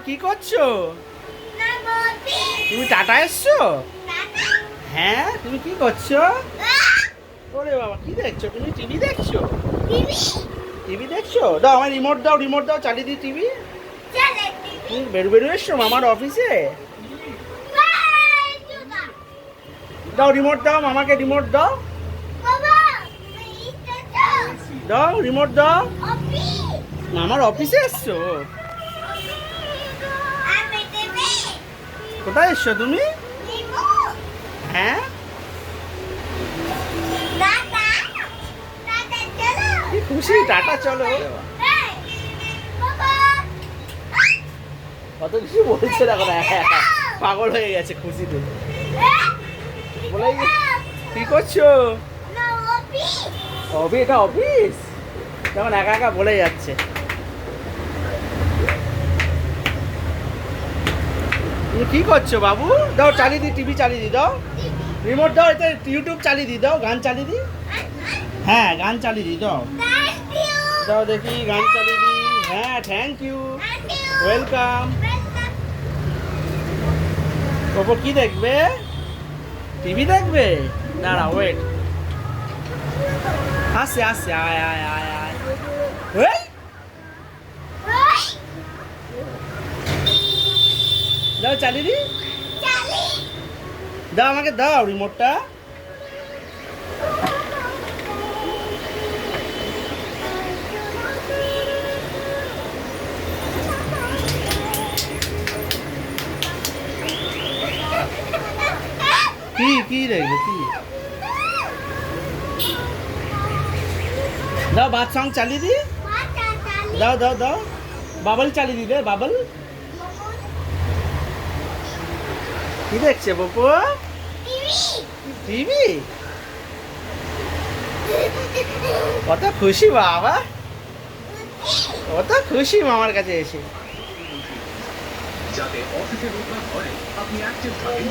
কি করছো? তুমি টাটা এসছো? হ্যাঁ, তুমি কি করছো? ওরে বাবা, কি দেখছো তুমি? টিভি দেখছো? টিভি দেখছো? দাও আমার রিমোট দাও, রিমোট দাও, চালিয়ে দিই টিভি। তুমি বেরু বেরু এসছো মামার অফিসে? দাও রিমোট দাও, মামাকে রিমোট দাও। দাও রিমোট দাও। মামার অফিসে এসছো? কোথায় এসছো তুমি? হ্যাঁ, কি খুশি, টাটা চলো। কত কিছু বলছে দেখো না, পাগল হয়ে গেছে খুশিতে। বলে কি করছো? অফিস, এটা অফিস? যেমন একা একা বলে যাচ্ছে। তুমি কি করছো বাবু? দাও চালিয়ে দিই, টিভি চালিয়ে দিই, দাও রিমোট দাও, এতে ইউটিউব চালিয়ে দিই, দাও গান চালিয়ে দিই। হ্যাঁ, গান চালিয়ে দিই, দাও দাও দেখি, গান চালিয়ে দিই। হ্যাঁ, থ্যাংক ইউ, ওয়েলকাম। ওপর কি দেখবে? টিভি দেখবে? দাঁড়া, ওয়েট। আসছে আসছে, আয় আয় আয় আয়। ওই দাও চালিয়ে দিই, দাও আমাকে, দাও রিমোটটা। কি কি দেখবে কি? দাও বাদ সং চালিয়ে দিই, দাও দাও দাও, বাবল চালিয়ে দিই, দে বাবল। কি দেখছে বপু? টিভি? কত খুশি বাবা, কত খুশি মামার কাছে এসে। যাতে অফিসের রোজগার হয় আপনি অ্যাক্টিভ থাকেন।